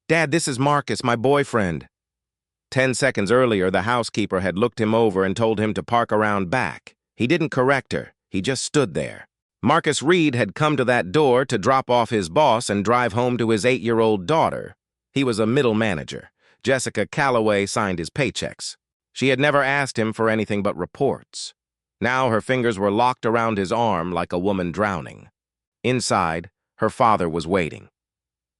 Dad, this is Marcus, my boyfriend. 10 seconds earlier, the housekeeper had looked him over and told him to park around back. He didn't correct her. He just stood there. Marcus Reed had come to that door to drop off his boss and drive home to his 8-year-old daughter. He was a middle manager. Jessica Callaway signed his paychecks. She had never asked him for anything but reports. Now her fingers were locked around his arm like a woman drowning. Inside, her father was waiting.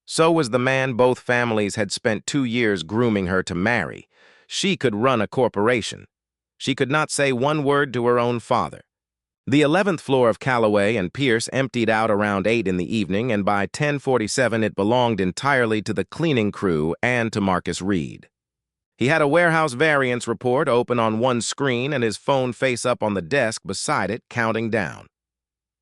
So was the man both families had spent 2 years grooming her to marry. She could run a corporation. She could not say one word to her own father. The 11th floor of Callaway and Pierce emptied out around 8 in the evening, and by 10:47 it belonged entirely to the cleaning crew and to Marcus Reed. He had a warehouse variance report open on one screen and his phone face up on the desk beside it, counting down.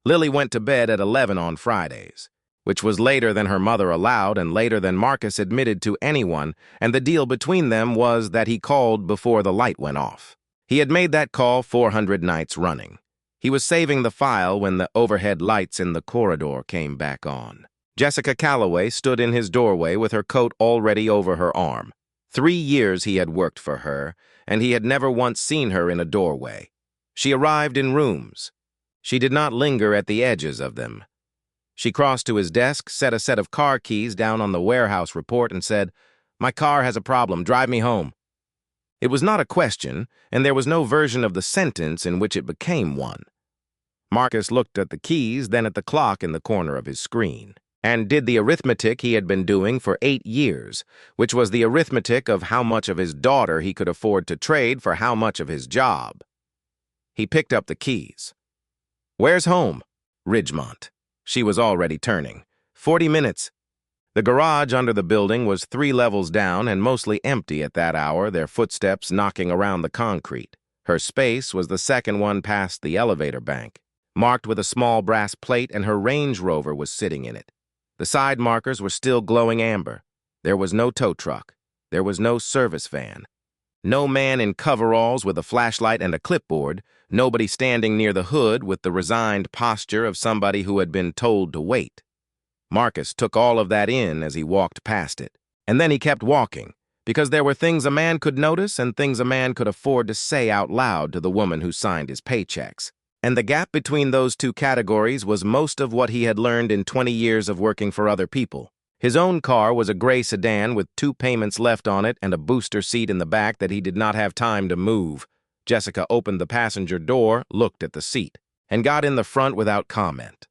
Lily went to bed at 11 on Fridays, which was later than her mother allowed and later than Marcus admitted to anyone, and the deal between them was that he called before the light went off. He had made that call 400 nights running. He was saving the file when the overhead lights in the corridor came back on. Jessica Callaway stood in his doorway with her coat already over her arm. 3 years he had worked for her, and he had never once seen her in a doorway. She arrived in rooms. She did not linger at the edges of them. She crossed to his desk, set a set of car keys down on the warehouse report, and said, "My car has a problem. Drive me home." It was not a question, and there was no version of the sentence in which it became one. Marcus looked at the keys, then at the clock in the corner of his screen, and did the arithmetic he had been doing for 8 years, which was the arithmetic of how much of his daughter he could afford to trade for how much of his job. He picked up the keys. "Where's home?" "Ridgemont." She was already turning. 40 minutes. The garage under the building was 3 levels down and mostly empty at that hour, their footsteps knocking around the concrete. Her space was the second one past the elevator bank, marked with a small brass plate, and her Range Rover was sitting in it. The side markers were still glowing amber. There was no tow truck. There was no service van. No man in coveralls with a flashlight and a clipboard. Nobody standing near the hood with the resigned posture of somebody who had been told to wait. Marcus took all of that in as he walked past it. And then he kept walking, because there were things a man could notice and things a man could afford to say out loud to the woman who signed his paychecks. And the gap between those two categories was most of what he had learned in 20 years of working for other people. His own car was a gray sedan with 2 payments left on it and a booster seat in the back that he did not have time to move. Jessica opened the passenger door, looked at the seat, and got in the front without comment.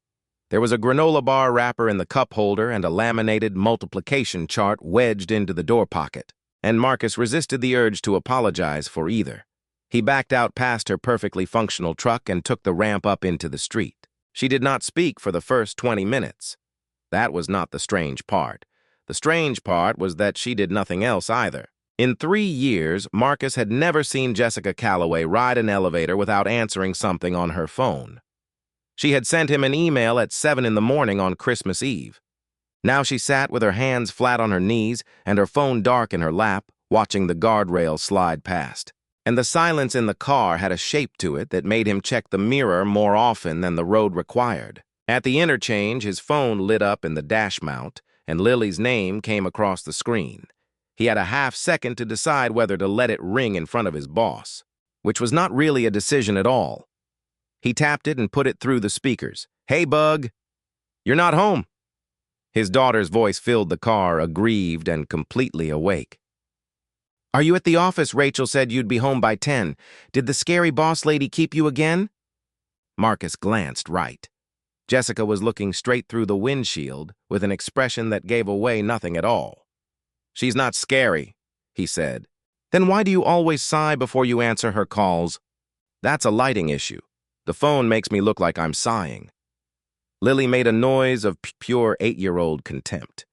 There was a granola bar wrapper in the cup holder and a laminated multiplication chart wedged into the door pocket, and Marcus resisted the urge to apologize for either. He backed out past her perfectly functional truck and took the ramp up into the street. She did not speak for the first 20 minutes. That was not the strange part. The strange part was that she did nothing else either. In 3 years, Marcus had never seen Jessica Callaway ride an elevator without answering something on her phone. She had sent him an email at 7 in the morning on Christmas Eve. Now she sat with her hands flat on her knees and her phone dark in her lap, watching the guardrail slide past. And the silence in the car had a shape to it that made him check the mirror more often than the road required. At the interchange, his phone lit up in the dash mount, and Lily's name came across the screen. He had a half-second to decide whether to let it ring in front of his boss, which was not really a decision at all. He tapped it and put it through the speakers. "Hey, Bug, you're not home." His daughter's voice filled the car, aggrieved and completely awake. "Are you at the office? Rachel said you'd be home by 10. Did the scary boss lady keep you again?" Marcus glanced right. Jessica was looking straight through the windshield with an expression that gave away nothing at all. "She's not scary," he said. "Then why do you always sigh before you answer her calls?" "That's a lighting issue. The phone makes me look like I'm sighing." Lily made a noise of pure 8-year-old contempt.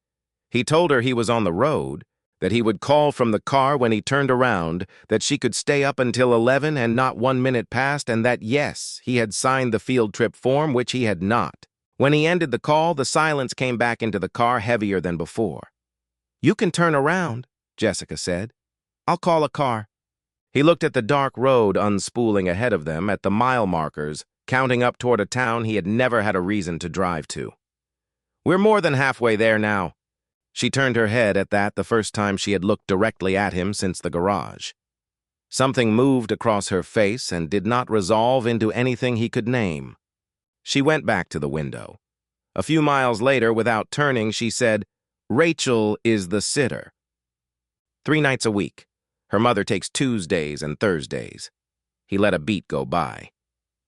He told her he was on the road, that he would call from the car when he turned around, that she could stay up until 11 and not 1 minute passed, and that, yes, he had signed the field trip form, which he had not. When he ended the call, the silence came back into the car heavier than before. "You can turn around," Jessica said. "I'll call a car." He looked at the dark road unspooling ahead of them, at the mile markers, counting up toward a town he had never had a reason to drive to. "We're more than halfway there now." She turned her head at that, the first time she had looked directly at him since the garage. Something moved across her face and did not resolve into anything he could name. She went back to the window. A few miles later, without turning, she said, "Rachel is the sitter. 3 nights a week. Her mother takes Tuesdays and Thursdays." He let a beat go by.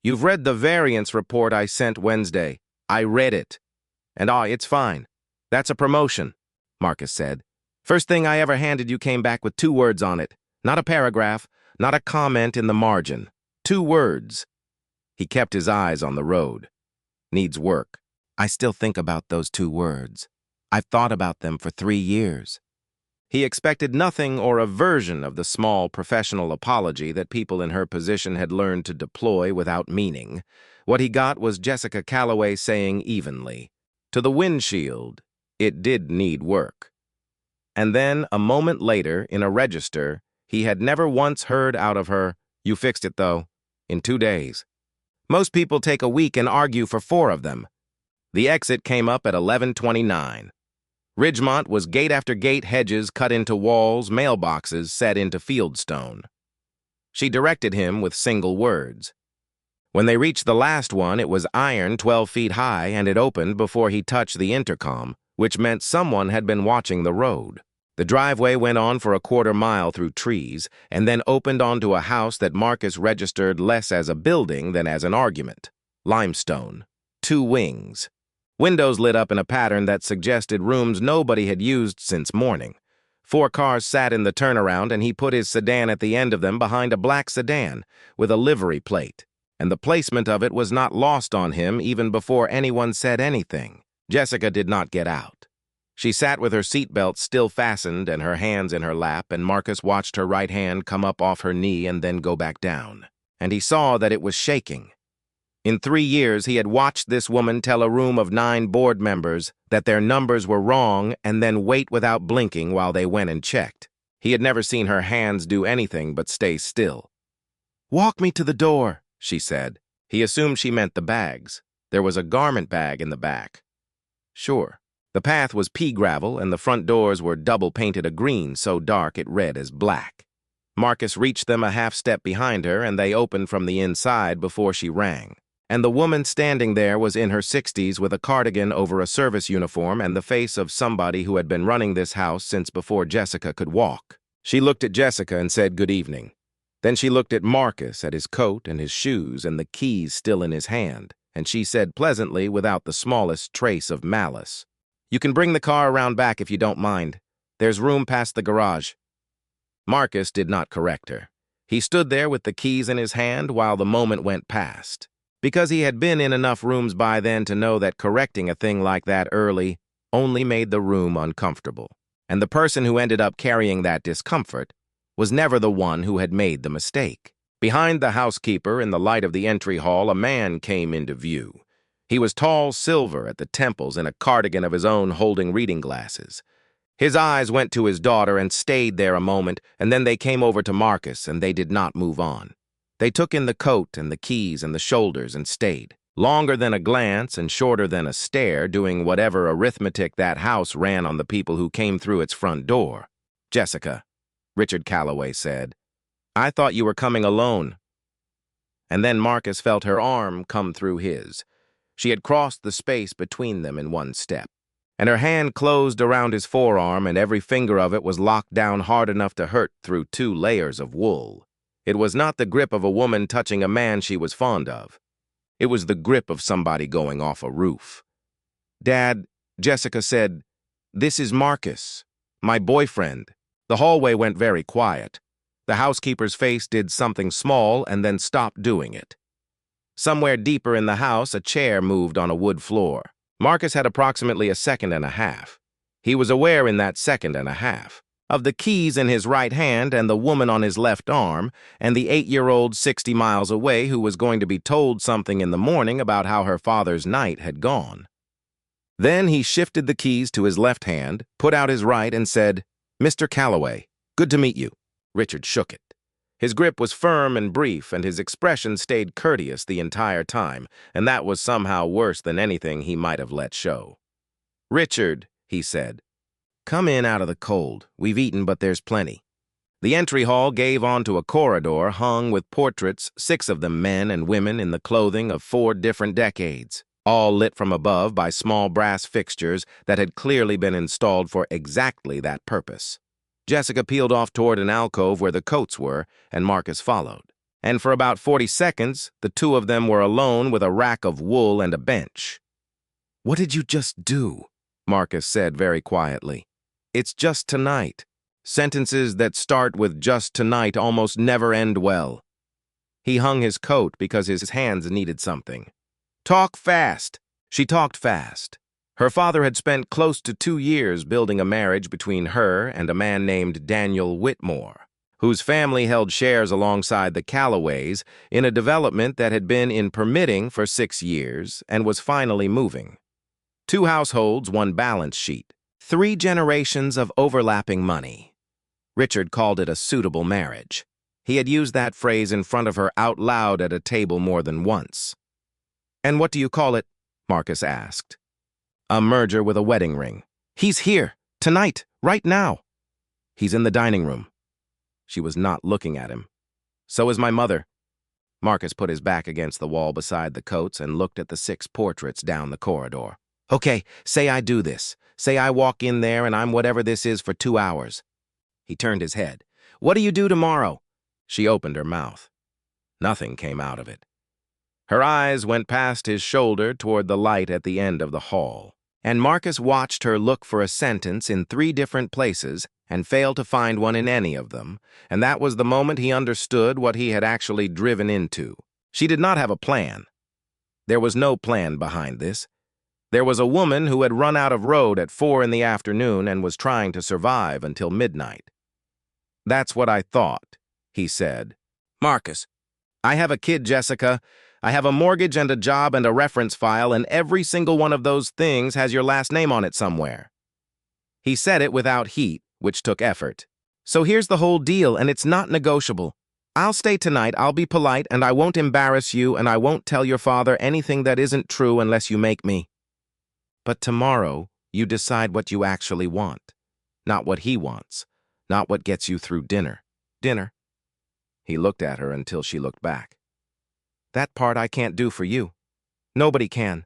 "You've read the variance report I sent Wednesday." "I read it. And it's fine. That's a promotion," Marcus said. "First thing I ever handed you came back with 2 words on it. Not a paragraph, not a comment in the margin. 2 words." He kept his eyes on the road. "Needs work." "I still think about those 2 words. I've thought about them for 3 years. He expected nothing or a version of the small professional apology that people in her position had learned to deploy without meaning. What he got was Jessica Callaway saying evenly, "To the windshield, it did need work." And then, a moment later, in a register, he had never once heard out of her, "You fixed it, though, in 2 days. Most people take a week and argue for 4 of them." The exit came up at 11:29. Ridgemont was gate after gate, hedges cut into walls, mailboxes set into fieldstone. She directed him with single words. When they reached the last one, it was iron 12 feet high, and it opened before he touched the intercom, which meant someone had been watching the road. The driveway went on for a quarter mile through trees, and then opened onto a house that Marcus registered less as a building than as an argument. Limestone. 2 wings. Windows lit up in a pattern that suggested rooms nobody had used since morning. 4 cars sat in the turnaround, and he put his sedan at the end of them behind a black sedan with a livery plate. And the placement of it was not lost on him even before anyone said anything. Jessica did not get out. She sat with her seatbelt still fastened and her hands in her lap, and Marcus watched her right hand come up off her knee and then go back down. And he saw that it was shaking. In 3 years, he had watched this woman tell a room of 9 board members that their numbers were wrong and then wait without blinking while they went and checked. He had never seen her hands do anything but stay still. "Walk me to the door," she said. He assumed she meant the bags. There was a garment bag in the back. Sure. The path was pea gravel, and the front doors were double-painted a green so dark it read as black. Marcus reached them a half step behind her, and they opened from the inside before she rang. And the woman standing there was in her 60s with a cardigan over a service uniform and the face of somebody who had been running this house since before Jessica could walk. She looked at Jessica and said good evening. Then she looked at Marcus, at his coat and his shoes and the keys still in his hand, and she said pleasantly, without the smallest trace of malice, "You can bring the car around back if you don't mind. There's room past the garage." Marcus did not correct her. He stood there with the keys in his hand while the moment went past. Because he had been in enough rooms by then to know that correcting a thing like that early only made the room uncomfortable. And the person who ended up carrying that discomfort was never the one who had made the mistake. Behind the housekeeper, in the light of the entry hall, a man came into view. He was tall, silver at the temples, in a cardigan of his own, holding reading glasses. His eyes went to his daughter and stayed there a moment, and then they came over to Marcus, and they did not move on. They took in the coat and the keys and the shoulders and stayed. Longer than a glance and shorter than a stare, doing whatever arithmetic that house ran on the people who came through its front door. "Jessica," Richard Callaway said, "I thought you were coming alone." And then Marcus felt her arm come through his. She had crossed the space between them in one step, and her hand closed around his forearm, and every finger of it was locked down hard enough to hurt through 2 layers of wool. It was not the grip of a woman touching a man she was fond of. It was the grip of somebody going off a roof. "Dad," Jessica said, "this is Marcus, my boyfriend." The hallway went very quiet. The housekeeper's face did something small and then stopped doing it. Somewhere deeper in the house, a chair moved on a wood floor. Marcus had approximately a second and a half. He was aware in that second and a half of the keys in his right hand and the woman on his left arm, and the 8-year-old 60 miles away who was going to be told something in the morning about how her father's night had gone. Then he shifted the keys to his left hand, put out his right, and said, "Mr. Callaway, good to meet you." Richard shook it. His grip was firm and brief, and his expression stayed courteous the entire time, and that was somehow worse than anything he might have let show. "Richard," he said. Come in out of the cold. We've eaten, but there's plenty. The entry hall gave onto a corridor hung with portraits, 6 of them men and women in the clothing of 4 different decades, all lit from above by small brass fixtures that had clearly been installed for exactly that purpose. Jessica peeled off toward an alcove where the coats were, and Marcus followed. And for about 40 seconds, the 2 of them were alone with a rack of wool and a bench. "What did you just do?" Marcus said very quietly. "It's just tonight." Sentences that start with "just tonight" almost never end well. He hung his coat because his hands needed something. "Talk fast." She talked fast. Her father had spent close to 2 years building a marriage between her and a man named Daniel Whitmore, whose family held shares alongside the Callaways in a development that had been in permitting for 6 years and was finally moving. 2 households, 1 balance sheet. 3 generations of overlapping money. Richard called it a suitable marriage. He had used that phrase in front of her out loud at a table more than once. "And what do you call it?" Marcus asked. "A merger with a wedding ring." "He's here, tonight, right now." "He's in the dining room." She was not looking at him. "So is my mother." Marcus put his back against the wall beside the coats and looked at the 6 portraits down the corridor. "Okay, say I do this. Say I walk in there and I'm whatever this is for 2 hours. He turned his head. "What do you do tomorrow?" She opened her mouth. Nothing came out of it. Her eyes went past his shoulder toward the light at the end of the hall, and Marcus watched her look for a sentence in 3 different places and fail to find one in any of them, and that was the moment he understood what he had actually driven into. She did not have a plan. There was no plan behind this. There was a woman who had run out of road at 4 in the afternoon and was trying to survive until midnight. "That's what I thought," he said. "Marcus, I have a kid, Jessica. I have a mortgage and a job and a reference file, and every single one of those things has your last name on it somewhere." He said it without heat, which took effort. "So here's the whole deal, and it's not negotiable. I'll stay tonight, I'll be polite, and I won't embarrass you, and I won't tell your father anything that isn't true unless you make me. But tomorrow, you decide what you actually want, not what he wants, not what gets you through dinner. Dinner." He looked at her until she looked back. "That part I can't do for you. Nobody can."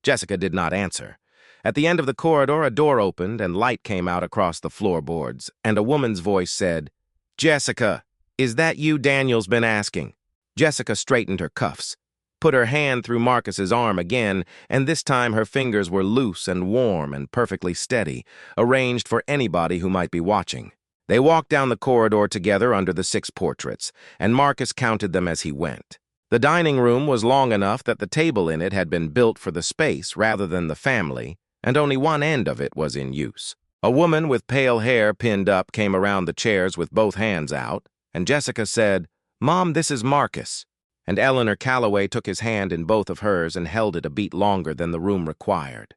Jessica did not answer. At the end of the corridor, a door opened and light came out across the floorboards, and a woman's voice said, "Jessica, is that you Daniel's been asking?" Jessica straightened her cuffs, put her hand through Marcus's arm again, and this time her fingers were loose and warm and perfectly steady, arranged for anybody who might be watching. They walked down the corridor together under the 6 portraits, and Marcus counted them as he went. The dining room was long enough that the table in it had been built for the space rather than the family, and only one end of it was in use. A woman with pale hair pinned up came around the chairs with both hands out, and Jessica said, "Mom, this is Marcus." And Eleanor Callaway took his hand in both of hers and held it a beat longer than the room required.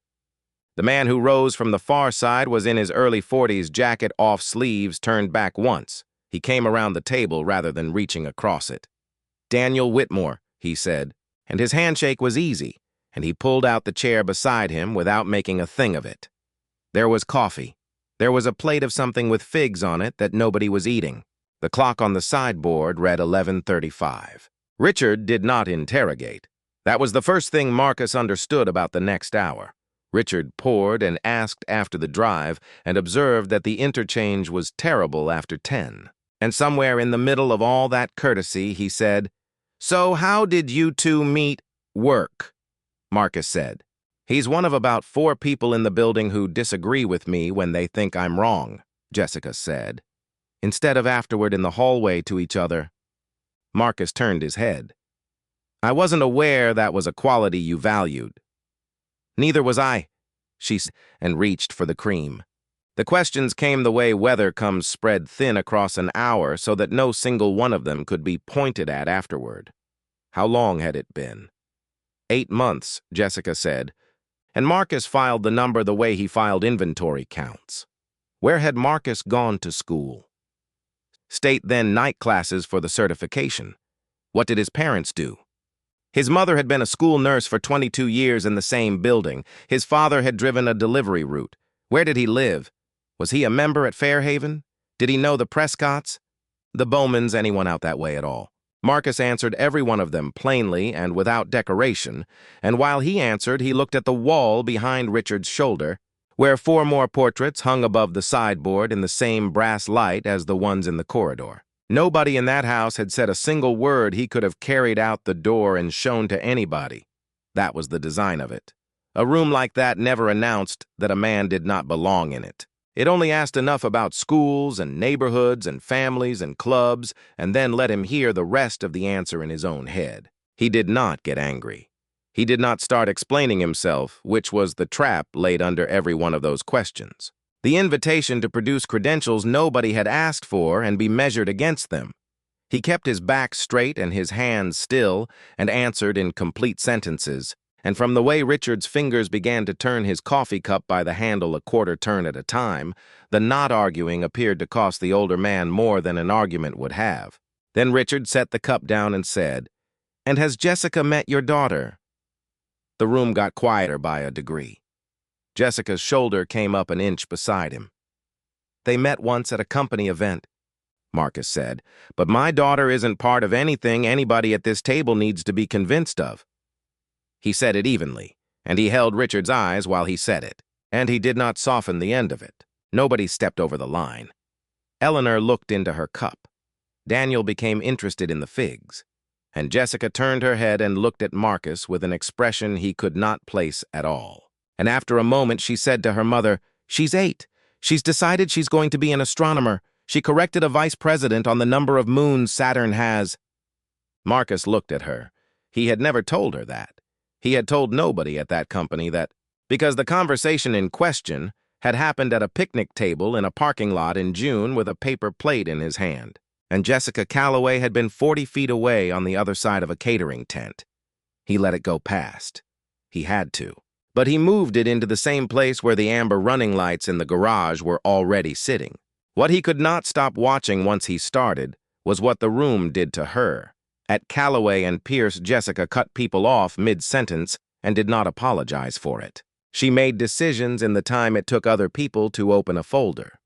The man who rose from the far side was in his early 40s, jacket off sleeves turned back once. He came around the table rather than reaching across it. "Daniel Whitmore," he said, and his handshake was easy, and he pulled out the chair beside him without making a thing of it. There was coffee. There was a plate of something with figs on it that nobody was eating. The clock on the sideboard read 11:35. Richard did not interrogate. That was the first thing Marcus understood about the next hour. Richard poured and asked after the drive and observed that the interchange was terrible after 10. And somewhere in the middle of all that courtesy, he said, "So how did you 2 meet?" "Work," Marcus said. "He's one of about 4 people in the building who disagree with me when they think I'm wrong," Jessica said. Instead of afterward in the hallway to each other, Marcus turned his head. "I wasn't aware that was a quality you valued." "Neither was I," she said, and reached for the cream. The questions came the way weather comes spread thin across an hour so that no single one of them could be pointed at afterward. How long had it been? 8 months, Jessica said, and Marcus filed the number the way he filed inventory counts. Where had Marcus gone to school? State then night classes for the certification. What did his parents do? His mother had been a school nurse for 22 years in the same building. His father had driven a delivery route. Where did he live? Was he a member at Fairhaven? Did he know the Prescotts? The Bowmans, anyone out that way at all? Marcus answered every one of them plainly and without decoration, and while he answered, he looked at the wall behind Richard's shoulder, where 4 more portraits hung above the sideboard in the same brass light as the ones in the corridor. Nobody in that house had said a single word he could have carried out the door and shown to anybody. That was the design of it. A room like that never announced that a man did not belong in it. It only asked enough about schools and neighborhoods and families and clubs, and then let him hear the rest of the answer in his own head. He did not get angry. He did not start explaining himself, which was the trap laid under every one of those questions. The invitation to produce credentials nobody had asked for and be measured against them. He kept his back straight and his hands still and answered in complete sentences, and from the way Richard's fingers began to turn his coffee cup by the handle a quarter turn at a time, the not arguing appeared to cost the older man more than an argument would have. Then Richard set the cup down and said, "And has Jessica met your daughter?" The room got quieter by a degree. Jessica's shoulder came up an inch beside him. "They met once at a company event," Marcus said, "but my daughter isn't part of anything anybody at this table needs to be convinced of." He said it evenly, and he held Richard's eyes while he said it, and he did not soften the end of it. Nobody stepped over the line. Eleanor looked into her cup. Daniel became interested in the figs, and Jessica turned her head and looked at Marcus with an expression he could not place at all. And after a moment she said to her mother, "She's 8. She's decided she's going to be an astronomer. She corrected a vice president on the number of moons Saturn has." Marcus looked at her. He had never told her that. He had told nobody at that company that, because the conversation in question had happened at a picnic table in a parking lot in June with a paper plate in his hand, and Jessica Callaway had been 40 feet away on the other side of a catering tent. He let it go past. He had to. But he moved it into the same place where the amber running lights in the garage were already sitting. What he could not stop watching once he started was what the room did to her. At Callaway and Pierce, Jessica cut people off mid-sentence and did not apologize for it. She made decisions in the time it took other people to open a folder.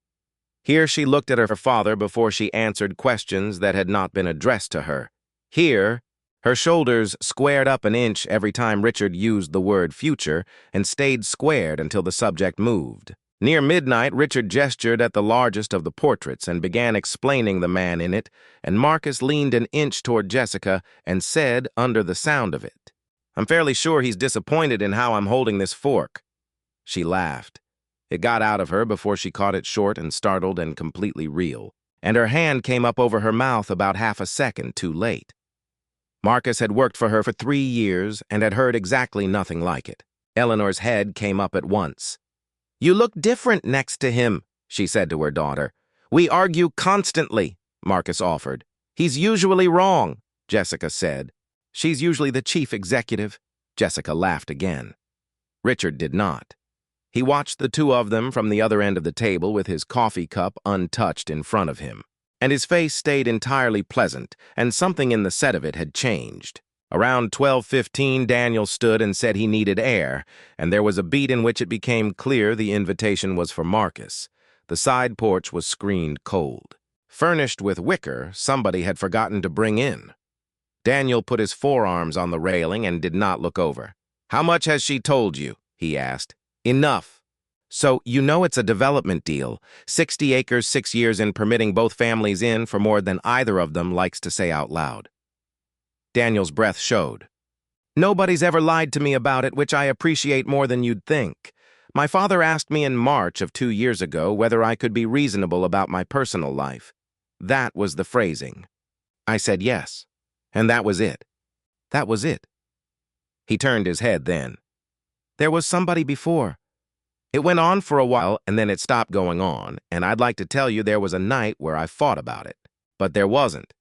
Here she looked at her father before she answered questions that had not been addressed to her. Here, her shoulders squared up an inch every time Richard used the word future and stayed squared until the subject moved. Near midnight, Richard gestured at the largest of the portraits and began explaining the man in it, and Marcus leaned an inch toward Jessica and said under the sound of it, "I'm fairly sure he's disappointed in how I'm holding this fork." She laughed. It got out of her before she caught it short and startled and completely real, and her hand came up over her mouth about half a second too late. Marcus had worked for her for 3 years and had heard exactly nothing like it. Eleanor's head came up at once. "You look different next to him," she said to her daughter. "We argue constantly," Marcus offered. "He's usually wrong," Jessica said. "She's usually the chief executive." Jessica laughed again. Richard did not. He watched the two of them from the other end of the table with his coffee cup untouched in front of him, and his face stayed entirely pleasant, and something in the set of it had changed. Around 12:15, Daniel stood and said he needed air, and there was a beat in which it became clear the invitation was for Marcus. The side porch was screened cold. Furnished with wicker, somebody had forgotten to bring in. Daniel put his forearms on the railing and did not look over. "How much has she told you?" he asked. "Enough. So you know it's a development deal. 60 acres, 6 years in, permitting both families in for more than either of them likes to say out loud." Daniel's breath showed. "Nobody's ever lied to me about it, which I appreciate more than you'd think. My father asked me in March of 2 years ago whether I could be reasonable about my personal life. That was the phrasing. I said yes, and that was it. That was it." He turned his head then. "There was somebody before. It went on for a while, and then it stopped going on, and I'd like to tell you there was a night where I fought about it. But there wasn't.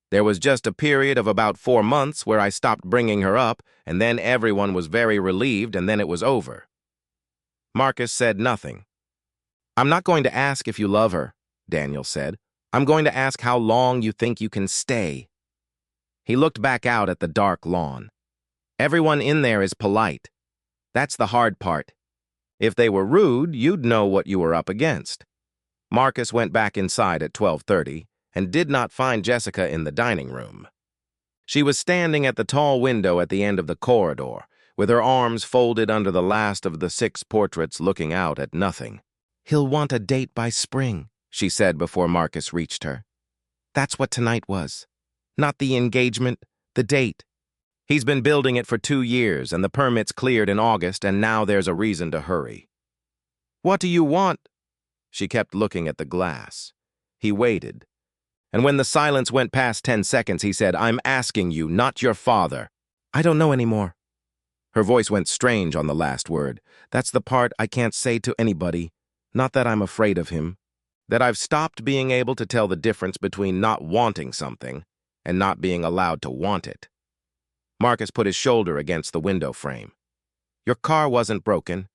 There was just a period of about 4 months where I stopped bringing her up, and then everyone was very relieved, and then it was over." Marcus said nothing. "I'm not going to ask if you love her," Daniel said. "I'm going to ask how long you think you can stay." He looked back out at the dark lawn. "Everyone in there is polite. That's the hard part. If they were rude, you'd know what you were up against. Marcus went back inside at 12:30 and did not find Jessica in the dining room. She was standing at the tall window at the end of the corridor, with her arms folded under the last of the 6 portraits looking out at nothing. "He'll want a date by spring," she said before Marcus reached her. "That's what tonight was. Not the engagement, the date. He's been building it for 2 years, and the permit's cleared in August, and now there's a reason to hurry." "What do you want?" She kept looking at the glass. He waited. And when the silence went past 10 seconds, he said, "I'm asking you, not your father." "I don't know anymore." Her voice went strange on the last word. "That's the part I can't say to anybody. Not that I'm afraid of him. That I've stopped being able to tell the difference between not wanting something and not being allowed to want it." Marcus put his shoulder against the window frame. "Your car wasn't broken."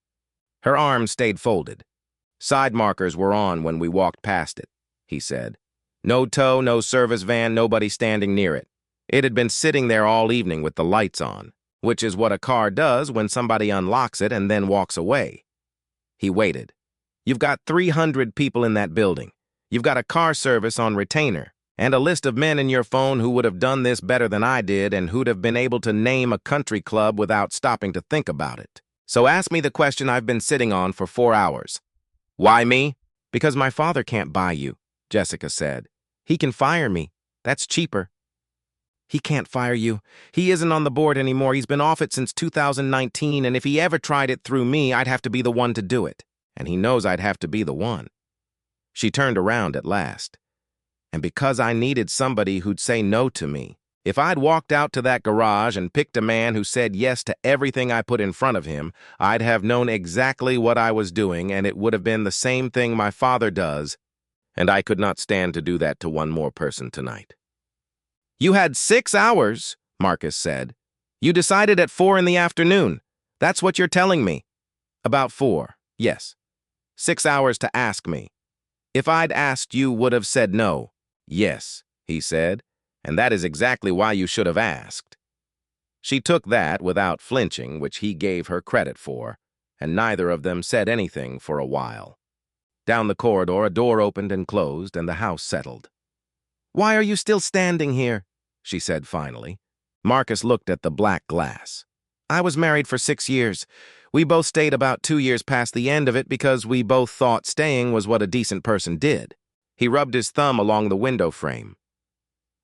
Her arms stayed folded. "Side markers were on when we walked past it," he said. "No tow, no service van, nobody standing near it. It had been sitting there all evening with the lights on, which is what a car does when somebody unlocks it and then walks away." He waited. "You've got 300 people in that building. You've got a car service on retainer, and a list of men in your phone who would have done this better than I did and who'd have been able to name a country club without stopping to think about it. So ask me the question I've been sitting on for 4 hours. Why me?" "Because my father can't buy you," Jessica said. "He can fire me. That's cheaper." "He can't fire you. He isn't on the board anymore. He's been off it since 2019, and if he ever tried it through me, I'd have to be the one to do it. And he knows I'd have to be the one." She turned around at last. "And because I needed somebody who'd say no to me. If I'd walked out to that garage and picked a man who said yes to everything I put in front of him, I'd have known exactly what I was doing, and it would have been the same thing my father does, and I could not stand to do that to one more person tonight." "You had 6 hours," Marcus said. "You decided at 4 in the afternoon. That's what you're telling me." "About 4, yes. 6 hours to ask me. If I'd asked, you would have said no." "Yes," he said, "and that is exactly why you should have asked." She took that without flinching, which he gave her credit for, and neither of them said anything for a while. Down the corridor, a door opened and closed, and the house settled. "Why are you still standing here?" she said finally. Marcus looked at the black glass. "I was married for 6 years. We both stayed about 2 years past the end of it because we both thought staying was what a decent person did." He rubbed his thumb along the window frame.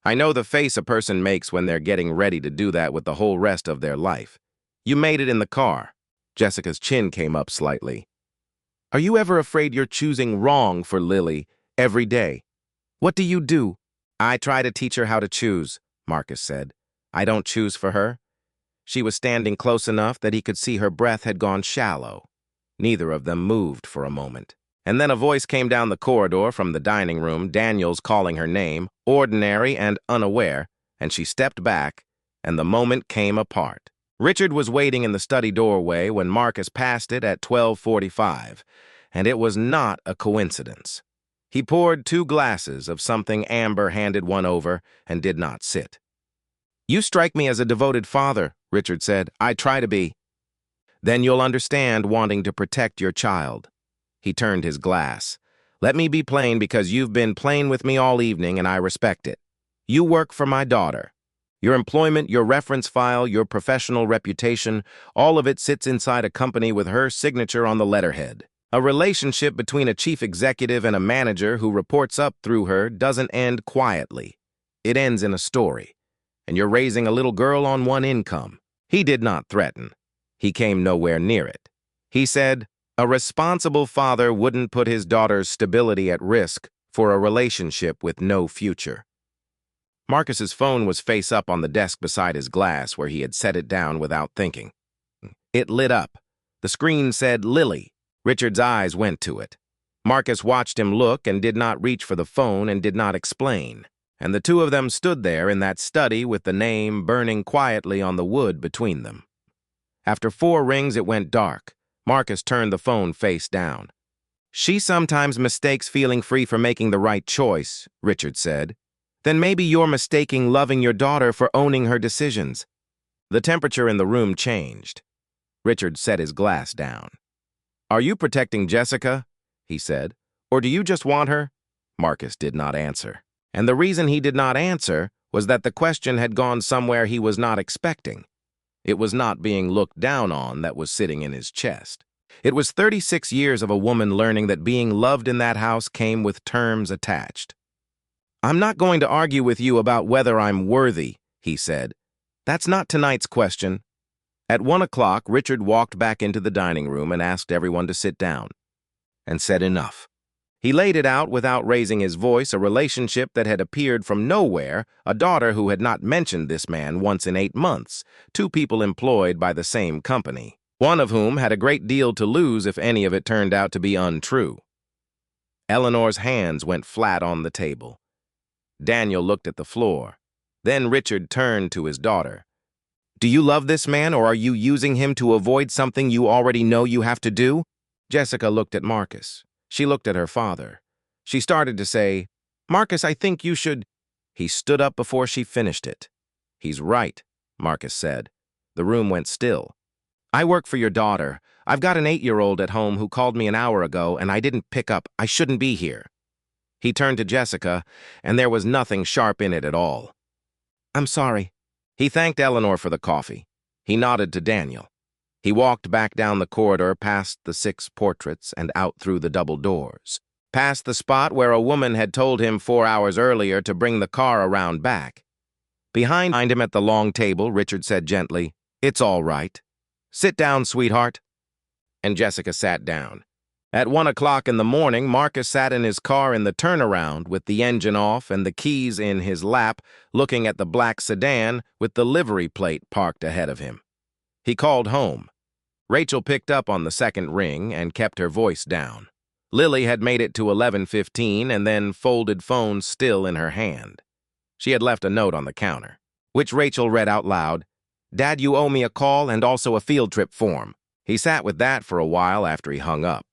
"I know the face a person makes when they're getting ready to do that with the whole rest of their life. You made it in the car." Jessica's chin came up slightly. "Are you ever afraid you're choosing wrong for Lily every day? What do you do?" "I try to teach her how to choose," Marcus said. "I don't choose for her." She was standing close enough that he could see her breath had gone shallow. Neither of them moved for a moment. And then a voice came down the corridor from the dining room, Daniel's calling her name, ordinary and unaware, and she stepped back, and the moment came apart. Richard was waiting in the study doorway when Marcus passed it at 12:45, and it was not a coincidence. He poured 2 glasses of something Amber handed one over and did not sit. "You strike me as a devoted father," Richard said. "I try to be." "Then you'll understand wanting to protect your child." He turned his glass. "Let me be plain because you've been plain with me all evening and I respect it. You work for my daughter. Your employment, your reference file, your professional reputation, all of it sits inside a company with her signature on the letterhead. A relationship between a chief executive and a manager who reports up through her doesn't end quietly. It ends in a story. And you're raising a little girl on one income." He did not threaten. He came nowhere near it. He said, "A responsible father wouldn't put his daughter's stability at risk for a relationship with no future." Marcus's phone was face up on the desk beside his glass where he had set it down without thinking. It lit up. The screen said Lily. Richard's eyes went to it. Marcus watched him look and did not reach for the phone and did not explain. And the two of them stood there in that study with the name burning quietly on the wood between them. After 4 rings, it went dark. Marcus turned the phone face down. "She sometimes mistakes feeling free for making the right choice," Richard said. "Then maybe you're mistaking loving your daughter for owning her decisions." The temperature in the room changed. Richard set his glass down. "Are you protecting Jessica?" he said. "Or do you just want her?" Marcus did not answer. And the reason he did not answer was that the question had gone somewhere he was not expecting. It was not being looked down on that was sitting in his chest. It was 36 years of a woman learning that being loved in that house came with terms attached. "I'm not going to argue with you about whether I'm worthy," he said. "That's not tonight's question." At 1 o'clock, Richard walked back into the dining room and asked everyone to sit down, and said enough. He laid it out without raising his voice, a relationship that had appeared from nowhere, a daughter who had not mentioned this man once in 8 months, two people employed by the same company, one of whom had a great deal to lose if any of it turned out to be untrue. Eleanor's hands went flat on the table. Daniel looked at the floor. Then Richard turned to his daughter. "Do you love this man, or are you using him to avoid something you already know you have to do?" Jessica looked at Marcus. She looked at her father. She started to say, "Marcus, I think you should—" He stood up before she finished it. "He's right," Marcus said. The room went still. "I work for your daughter. I've got an 8-year-old at home who called me an hour ago, and I didn't pick up. I shouldn't be here." He turned to Jessica, and there was nothing sharp in it at all. "I'm sorry." He thanked Eleanor for the coffee. He nodded to Daniel. He walked back down the corridor past the 6 portraits and out through the double doors, past the spot where a woman had told him 4 hours earlier to bring the car around back. Behind him at the long table, Richard said gently, "It's all right. Sit down, sweetheart." And Jessica sat down. At 1 o'clock in the morning, Marcus sat in his car in the turnaround with the engine off and the keys in his lap, looking at the black sedan with the livery plate parked ahead of him. He called home. Rachel picked up on the second ring and kept her voice down. Lily had made it to 11:15 and then folded phone still in her hand. She had left a note on the counter, which Rachel read out loud. "Dad, you owe me a call and also a field trip form." He sat with that for a while after he hung up.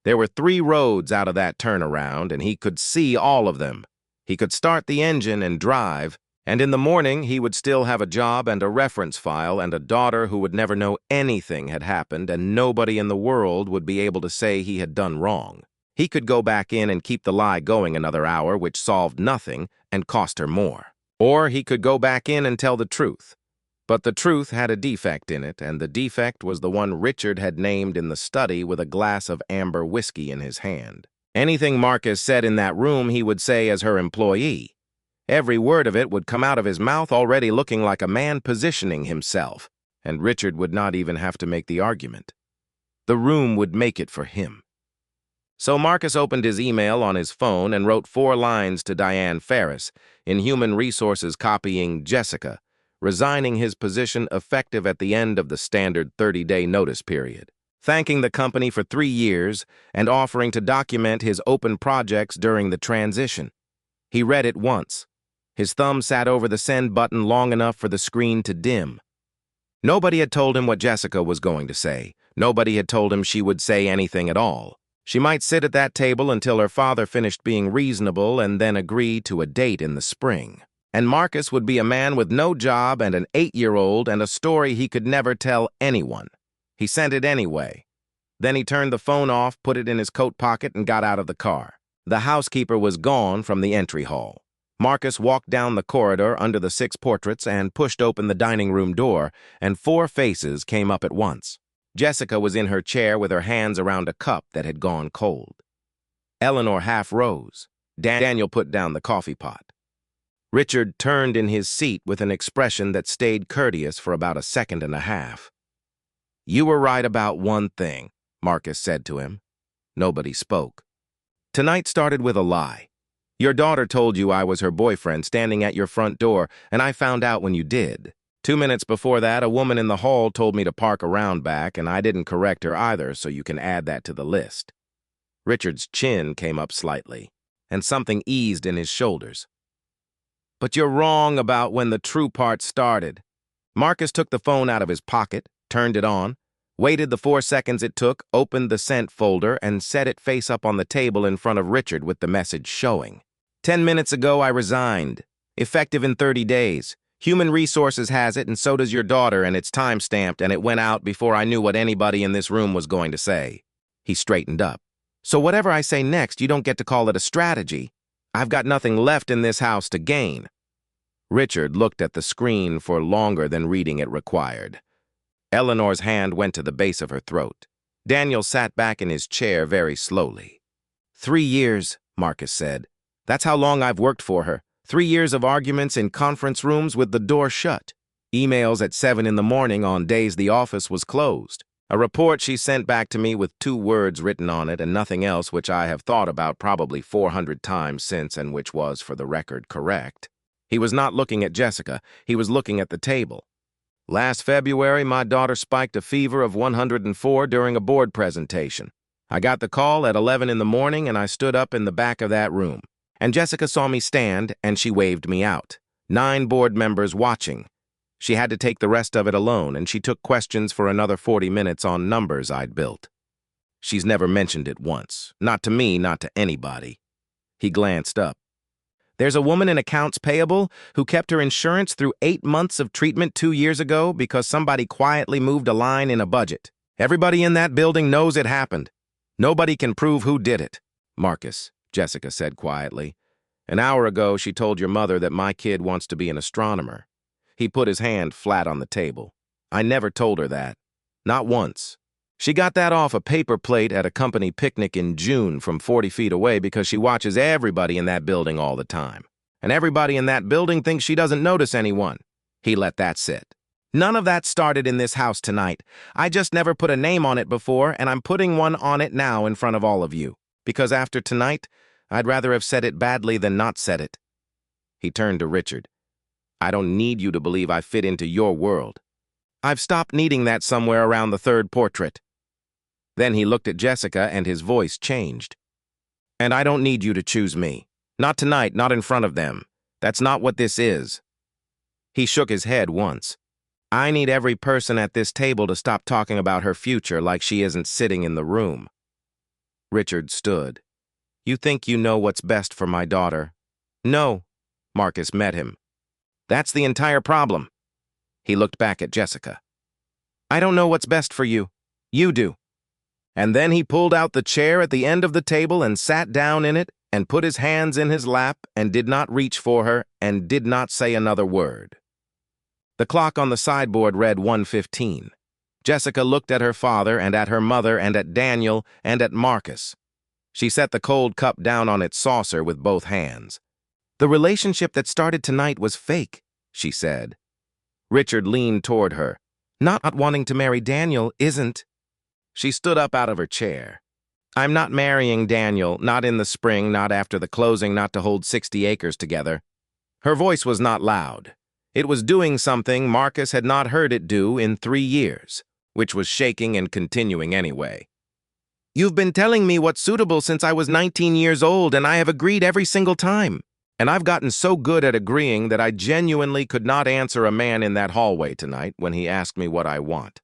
There were 3 roads out of that turnaround, and he could see all of them. He could start the engine and drive, and in the morning he would still have a job and a reference file and a daughter who would never know anything had happened, and nobody in the world would be able to say he had done wrong. He could go back in and keep the lie going another hour, which solved nothing and cost her more. Or he could go back in and tell the truth. But the truth had a defect in it, and the defect was the one Richard had named in the study with a glass of amber whiskey in his hand. Anything Marcus said in that room he would say as her employee. Every word of it would come out of his mouth already looking like a man positioning himself, and Richard would not even have to make the argument. The room would make it for him. So Marcus opened his email on his phone and wrote 4 lines to Diane Ferris, in Human Resources copying Jessica, resigning his position effective at the end of the standard 30-day notice period, thanking the company for 3 years and offering to document his open projects during the transition. He read it once. His thumb sat over the send button long enough for the screen to dim. Nobody had told him what Jessica was going to say. Nobody had told him she would say anything at all. She might sit at that table until her father finished being reasonable and then agree to a date in the spring. And Marcus would be a man with no job and an 8-year-old and a story he could never tell anyone. He sent it anyway. Then he turned the phone off, put it in his coat pocket, and got out of the car. The housekeeper was gone from the entry hall. Marcus walked down the corridor under the 6 portraits and pushed open the dining room door, and 4 faces came up at once. Jessica was in her chair with her hands around a cup that had gone cold. Eleanor half rose. Daniel put down the coffee pot. Richard turned in his seat with an expression that stayed courteous for about a second and a half. "You were right about one thing," Marcus said to him. Nobody spoke. "Tonight started with a lie. Your daughter told you I was her boyfriend standing at your front door, and I found out when you did. 2 minutes before that, a woman in the hall told me to park around back, and I didn't correct her either, so you can add that to the list." Richard's chin came up slightly, and something eased in his shoulders. "But you're wrong about when the true part started." Marcus took the phone out of his pocket, turned it on, waited the 4 seconds it took, opened the sent folder, and set it face up on the table in front of Richard with the message showing. 10 minutes ago, I resigned. Effective in 30 days. Human Resources has it, and so does your daughter, and it's time-stamped, and it went out before I knew what anybody in this room was going to say." He straightened up. So whatever I say next, you don't get to call it a strategy. I've got nothing left in this house to gain. Richard looked at the screen for longer than reading it required. Eleanor's hand went to the base of her throat. Daniel sat back in his chair very slowly. 3 years, Marcus said. That's how long I've worked for her. 3 years of arguments in conference rooms with the door shut. Emails at 7 in the morning on days the office was closed. A report she sent back to me with 2 words written on it and nothing else, which I have thought about probably 400 times since and which was, for the record, correct. He was not looking at Jessica. He was looking at the table. Last February, my daughter spiked a fever of 104 during a board presentation. I got the call at 11 in the morning and I stood up in the back of that room. And Jessica saw me stand and she waved me out. 9 board members watching. She had to take the rest of it alone, and she took questions for another 40 minutes on numbers I'd built. She's never mentioned it once. Not to me, not to anybody. He glanced up. There's a woman in accounts payable who kept her insurance through 8 months of treatment 2 years ago because somebody quietly moved a line in a budget. Everybody in that building knows it happened. Nobody can prove who did it. Marcus, Jessica said quietly. An hour ago, she told your mother that my kid wants to be an astronomer. He put his hand flat on the table. I never told her that. Not once. She got that off a paper plate at a company picnic in June from 40 feet away because she watches everybody in that building all the time. And everybody in that building thinks she doesn't notice anyone. He let that sit. None of that started in this house tonight. I just never put a name on it before, and I'm putting one on it now in front of all of you. Because after tonight, I'd rather have said it badly than not said it. He turned to Richard. I don't need you to believe I fit into your world. I've stopped needing that somewhere around the 3rd portrait. Then he looked at Jessica and his voice changed. And I don't need you to choose me. Not tonight, not in front of them. That's not what this is. He shook his head once. I need every person at this table to stop talking about her future like she isn't sitting in the room. Richard stood. You think you know what's best for my daughter? No. Marcus met him. That's the entire problem. He looked back at Jessica. I don't know what's best for you. You do. And then he pulled out the chair at the end of the table and sat down in it and put his hands in his lap and did not reach for her and did not say another word. The clock on the sideboard read 1:15. Jessica looked at her father and at her mother and at Daniel and at Marcus. She set the cold cup down on its saucer with both hands. The relationship that started tonight was fake, she said. Richard leaned toward her. Not wanting to marry Daniel isn't. She stood up out of her chair. I'm not marrying Daniel, not in the spring, not after the closing, not to hold 60 acres together. Her voice was not loud. It was doing something Marcus had not heard it do in 3 years, which was shaking and continuing anyway. You've been telling me what's suitable since I was 19 years old, and I have agreed every single time. And I've gotten so good at agreeing that I genuinely could not answer a man in that hallway tonight when he asked me what I want.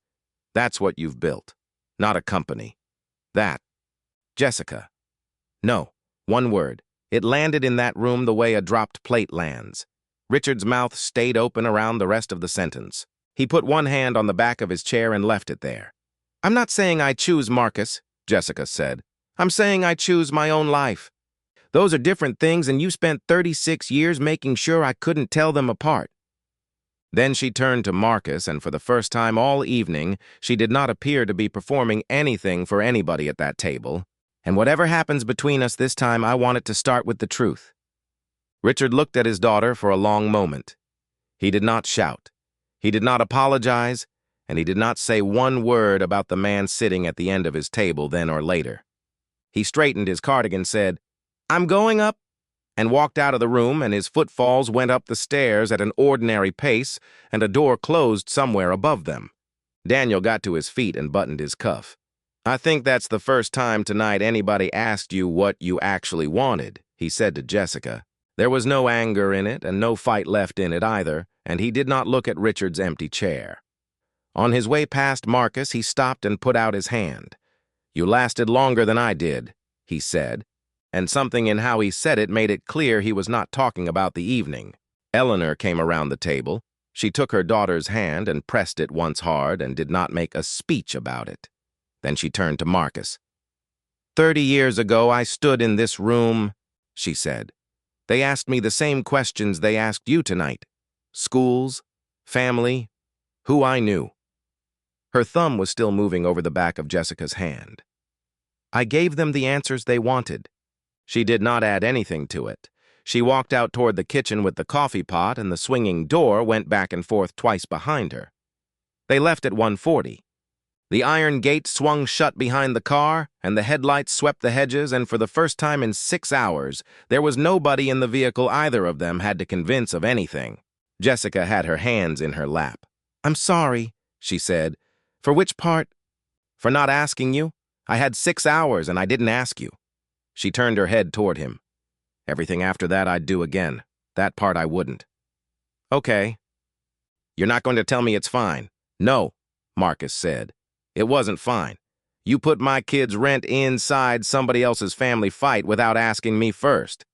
That's what you've built, not a company. That. Jessica. No, one word. It landed in that room the way a dropped plate lands. Richard's mouth stayed open around the rest of the sentence. He put one hand on the back of his chair and left it there. I'm not saying I choose Marcus, Jessica said. I'm saying I choose my own life. Those are different things, and you spent 36 years making sure I couldn't tell them apart. Then she turned to Marcus, and for the first time all evening, she did not appear to be performing anything for anybody at that table. And whatever happens between us this time, I want it to start with the truth. Richard looked at his daughter for a long moment. He did not shout. He did not apologize, and he did not say one word about the man sitting at the end of his table then or later. He straightened his cardigan, said, I'm going up, and walked out of the room, and his footfalls went up the stairs at an ordinary pace, and a door closed somewhere above them. Daniel got to his feet and buttoned his cuff. I think that's the first time tonight anybody asked you what you actually wanted, he said to Jessica. There was no anger in it, and no fight left in it either, and he did not look at Richard's empty chair. On his way past Marcus, he stopped and put out his hand. You lasted longer than I did, he said. And something in how he said it made it clear he was not talking about the evening. Eleanor came around the table. She took her daughter's hand and pressed it once hard and did not make a speech about it. Then she turned to Marcus. 30 years ago, I stood in this room, she said. They asked me the same questions they asked you tonight. Schools, family, who I knew. Her thumb was still moving over the back of Jessica's hand. I gave them the answers they wanted. She did not add anything to it. She walked out toward the kitchen with the coffee pot, and the swinging door went back and forth twice behind her. They left at 1:40. The iron gate swung shut behind the car, and the headlights swept the hedges, and for the first time in 6 hours, there was nobody in the vehicle either of them had to convince of anything. Jessica had her hands in her lap. "I'm sorry," she said. "For which part?" "For not asking you. I had 6 hours, and I didn't ask you." She turned her head toward him. "Everything after that I'd do again. That part I wouldn't." "Okay." "You're not going to tell me it's fine?" "No," Marcus said. "It wasn't fine. You put my kid's rent inside somebody else's family fight without asking me first.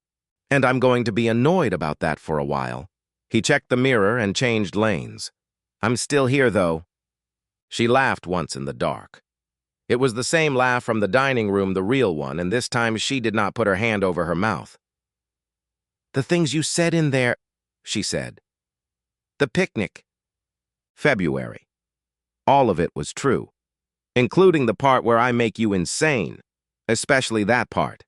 And I'm going to be annoyed about that for a while." He checked the mirror and changed lanes. "I'm still here, though." She laughed once in the dark. It was the same laugh from the dining room, the real one, and this time she did not put her hand over her mouth. "The things you said in there," she said. "The picnic." February. All of it was true, including the part where I make you insane, especially that part.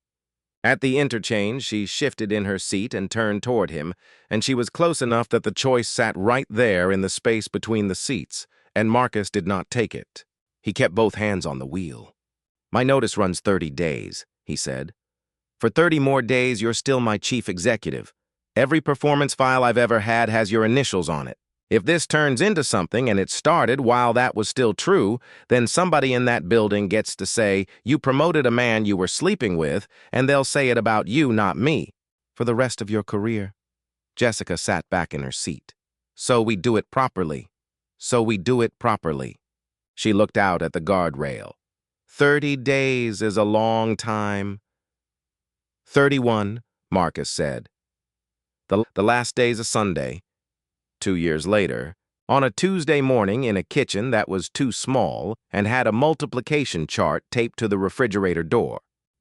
At the interchange, she shifted in her seat and turned toward him, and she was close enough that the choice sat right there in the space between the seats, and Marcus did not take it. He kept both hands on the wheel. "My notice runs 30 days, he said. "For 30 more days, you're still my chief executive. Every performance file I've ever had has your initials on it. If this turns into something, and it started while that was still true, then somebody in that building gets to say, you promoted a man you were sleeping with, and they'll say it about you, not me, for the rest of your career." Jessica sat back in her seat. "So we do it properly. So we do it properly." She looked out at the guardrail. 30 days is a long time. 31, Marcus said. The last day's a Sunday. 2 years later, on a Tuesday morning in a kitchen that was too small and had a multiplication chart taped to the refrigerator door.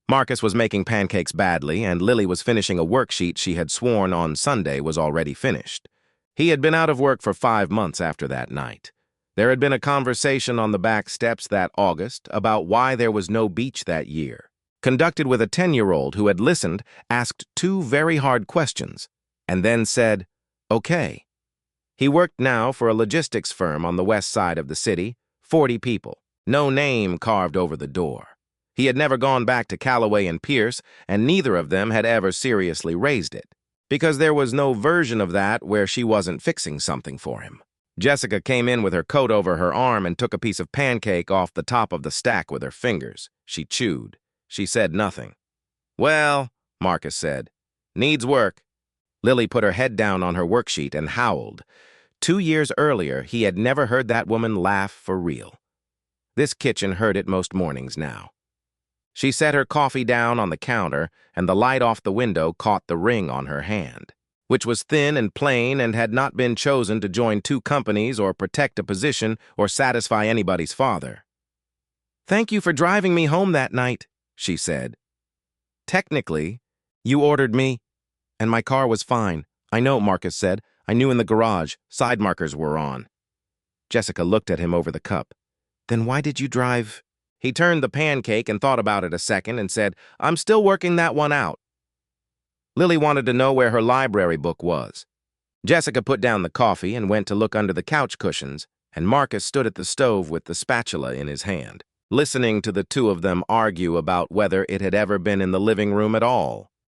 Marcus was making pancakes badly, and Lily was finishing a worksheet she had sworn on Sunday was already finished. He had been out of work for 5 months after that night. There had been a conversation on the back steps that August about why there was no beach that year, conducted with a 10-year-old who had listened, asked 2 very hard questions, and then said, "Okay." He worked now for a logistics firm on the west side of the city, 40 people, no name carved over the door. He had never gone back to Callaway and Pierce, and neither of them had ever seriously raised it, because there was no version of that where she wasn't fixing something for him. Jessica came in with her coat over her arm and took a piece of pancake off the top of the stack with her fingers. She chewed. She said nothing. "Well," Marcus said, "needs work." Lily put her head down on her worksheet and howled. 2 years earlier, he had never heard that woman laugh for real. This kitchen heard it most mornings now. She set her coffee down on the counter, and the light off the window caught the ring on her hand, which was thin and plain and had not been chosen to join 2 companies or protect a position or satisfy anybody's father. "Thank you for driving me home that night," she said. "Technically, you ordered me, and my car was fine." "I know," Marcus said. "I knew in the garage. Side markers were on." Jessica looked at him over the cup. "Then why did you drive?" He turned the pancake and thought about it a second and said, "I'm still working that one out." Lily wanted to know where her library book was. Jessica put down the coffee and went to look under the couch cushions, and Marcus stood at the stove with the spatula in his hand, listening to the 2 of them argue about whether it had ever been in the living room at all.